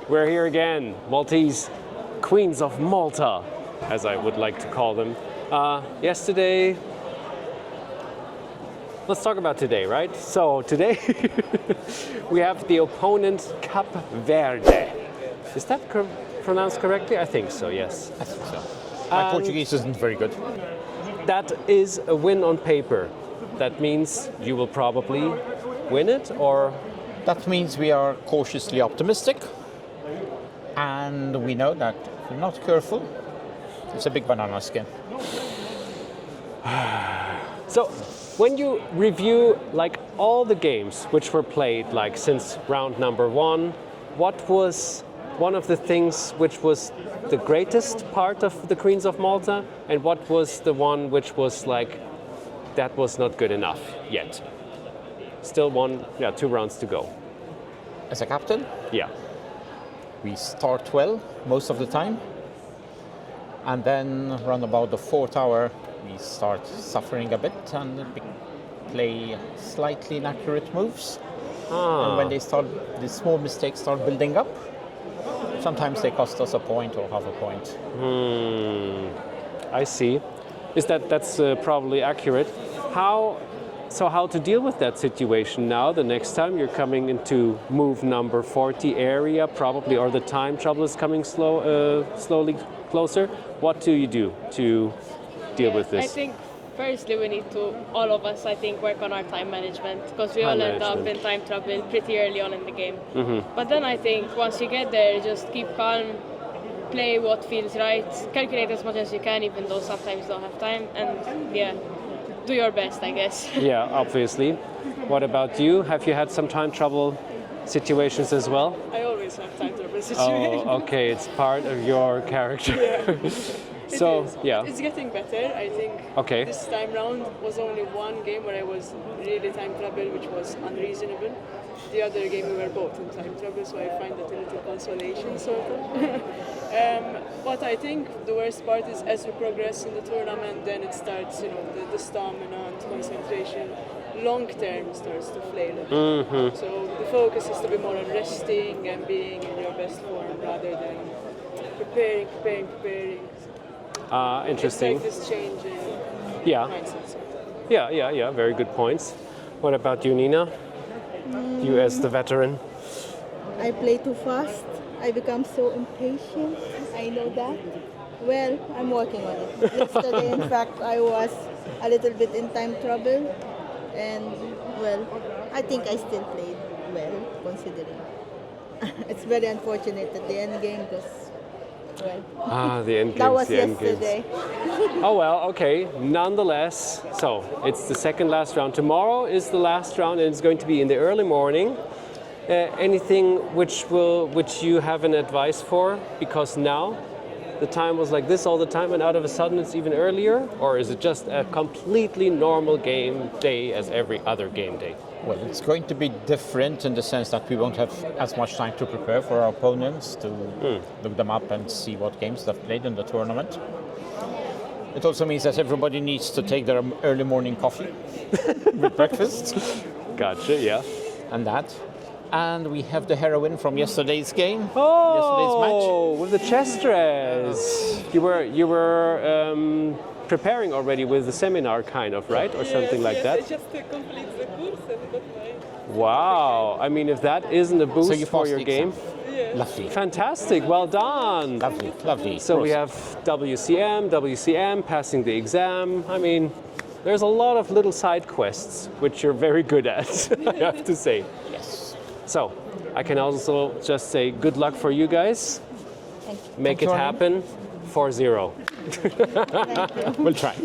We're here again, Maltese Queens of Malta, as I would like to call them. Yesterday, let's talk about today, right? So today we have the opponent Cape Verde. Is that pronounced correctly? I think so, yes. I think so. My Portuguese isn't very good. That is a win on paper. That means you will probably win it, or? That means we are cautiously optimistic. And we know that if we're not careful, it's a big banana skin. So, when you review like all the games which were played like since round number 1, what was one of the things which was the greatest part of the Queens of Malta, and what was the one which was like that was not good enough yet? Still 2 rounds to go. As a captain, Yeah. we start well most of the time. And then around about the 4th hour, we start suffering a bit and play slightly inaccurate moves. And when the small mistakes start building up, sometimes they cost us a point or half a point. I see. That's probably accurate. How to deal with that situation now? The next time you're coming into move number 40 area, probably, or the time trouble is coming slowly closer. What do you do to deal with this? I think firstly we need to, all of us, I think, work on our time management, because we all end up in time trouble pretty early on in the game. But then I think once you get there, just keep calm, play what feels right, calculate as much as you can, even though sometimes you don't have time, and do your best, I guess. Yeah, obviously. What about you? Have you had some time trouble situations as well? I always have time trouble situations. Oh, okay, it's part of your character. Yeah. It's getting better, I think. Okay. This time round was only one game where I was really time trouble, which was unreasonable. The other game we were both in time trouble, so I find that a little consolation, sort of. But I think the worst part is as we progress in the tournament, then it starts, the stamina and concentration long term starts to flail. So the focus is to be more on resting and being in your best form rather than preparing. Interesting. It's like this change in mindset. Yeah, very good points. What about you, Nina? You as the veteran? I play too fast. I become so impatient. I know that. Well, I'm working on it. Yesterday, in fact, I was a little bit in time trouble. And, well, I think I still played well, considering. It's very unfortunate at the end game because, well, the end games. That was yesterday. Oh well, okay. Nonetheless, so it's the second last round. Tomorrow is the last round, and it's going to be in the early morning. Anything which you have an advice for? Because now the time was like this all the time, and out of a sudden it's even earlier, or is it just a completely normal game day as every other game day? Well, it's going to be different in the sense that we won't have as much time to prepare for our opponents, to look them up and see what games they've played in the tournament. It also means that everybody needs to take their early morning coffee with breakfast. Gotcha, yeah. And that. And we have the heroine from yesterday's game. Yesterday's match. With the chess dress. You were preparing already with the seminar, kind of, right, or something like that. I just complete the course and got my. Wow! I mean, if that isn't a boost for your game, lovely, fantastic. Well done. Lovely. So we have WCM, passing the exam. I mean, there's a lot of little side quests which you're very good at. I have to say. Yes. So, I can also just say good luck for you guys. Thank you. Make it happen 4-0. We'll try.